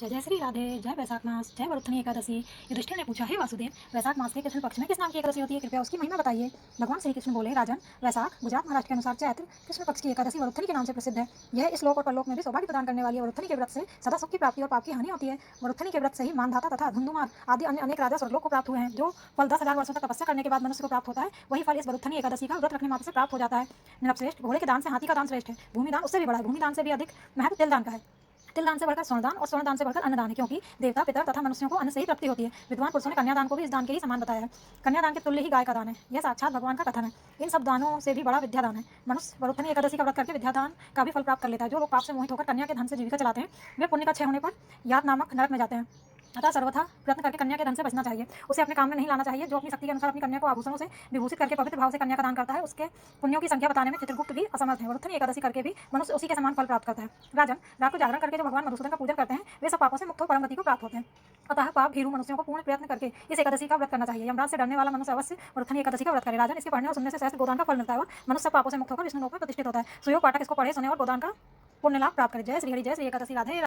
जय जय श्री राधे। जय वैशाख मास, जय वरुथनी एकादशी। युधिष्ठिर ने पूछा, हे वासुदेव, वैशाख मास के कृष्ण पक्ष में किस नाम की एकादशी होती है? कृपया उसकी महिमा बताइए। भगवान श्री कृष्ण बोले, राजन, वैशाख गुजरात महाराष्ट्र के अनुसार चैत्र कृष्ण पक्ष की एकादशी वरुथनी के नाम से प्रसिद्ध है। यह इस लोक और परलोक में भी सौभाग्य प्रदान करने वाली है। वरुथनी के व्रत से सदा सुख की प्राप्ति और पाप की हानि होती है। वरुथनी के व्रत से ही मानधाता तथा धुंधुमार आदि अन्य अनेक राजा स्वर्गलोक को प्राप्त हुए हैं। जो फल 10,000 वर्षों तक तपस्या करने के बाद मनुष्य को प्राप्त होता है, वही फल इस वरुथनी एकादशी का व्रत रखने मात्र से प्राप्त हो जाता है। नृपश्रेष्ठ, घोड़े के दान से हाथी का दान श्रेष्ठ है। भूमिदान उससे भी बड़ा है। भूमिदान से भी अधिक महत्व तिलदान का है। तिलदान से बढ़कर स्वर्णदान और स्वर्णदान से बढ़कर अन्नदान है, क्योंकि देवता, पितर तथा मनुष्यों को अन्न से ही प्राप्ति होती है। विद्वान पुरुषों ने कन्यादान को भी इस दान के ही समान बताया है। कन्यादान के तुल्य ही गाय का दान है। यह साक्षात भगवान का कथन है। इन सब दानों से भी बड़ा विद्यादान है। मनुष्य वरुथनी एकादशी का व्रत करके विद्यादान का भी फल प्राप्त कर लेता है। जो लोग पाप से मोहित होकर कन्या के धन से जीविका चलाते हैं, वे पुण्य का क्षय होने पर याद नामक नरक में जाते हैं। अतः सर्वथा प्रयत्न करके कन्या के धन से बचना चाहिए। उसे अपने काम में नहीं लाना चाहिए। जो अपनी शक्ति के अनुसार अपनी कन्या को आभूषणों से विभूषित करके पवित्र भाव से कन्या का दान करता है, उसके पुण्यों की संख्या बताने में चित्रगुप्त भी असमर्थ है। वरुथनी एकादशी करके भी मनुष्य उसी के समान फल प्राप्त करता है। राजन, रात को जागरण करके जो भगवान मधुसूदन का पूजन करते हैं, वे सब पापों से मुक्त हो परम गति को प्राप्त होते हैं। अतः पाप भीरू मनुष्यों को पूर्ण प्रयत्न करके इस एकादशी का व्रत करना चाहिए। यमराज से डरने वाला मनुष्य अवश्य वरुथनी एकादशी का व्रत करे। राजन, इसके पढ़ने और सुनने से सहस्त्र गोदान का फल मिलता है और मनुष्य पापों से मुक्त होकर विष्णु लोक में प्रतिष्ठित होता है। सुयोग पाठक इसको पढ़े, सुने और गोदान का पुण्य लाभ प्राप्त करे। जय श्री हरि, जय श्री एकादशी। राधे।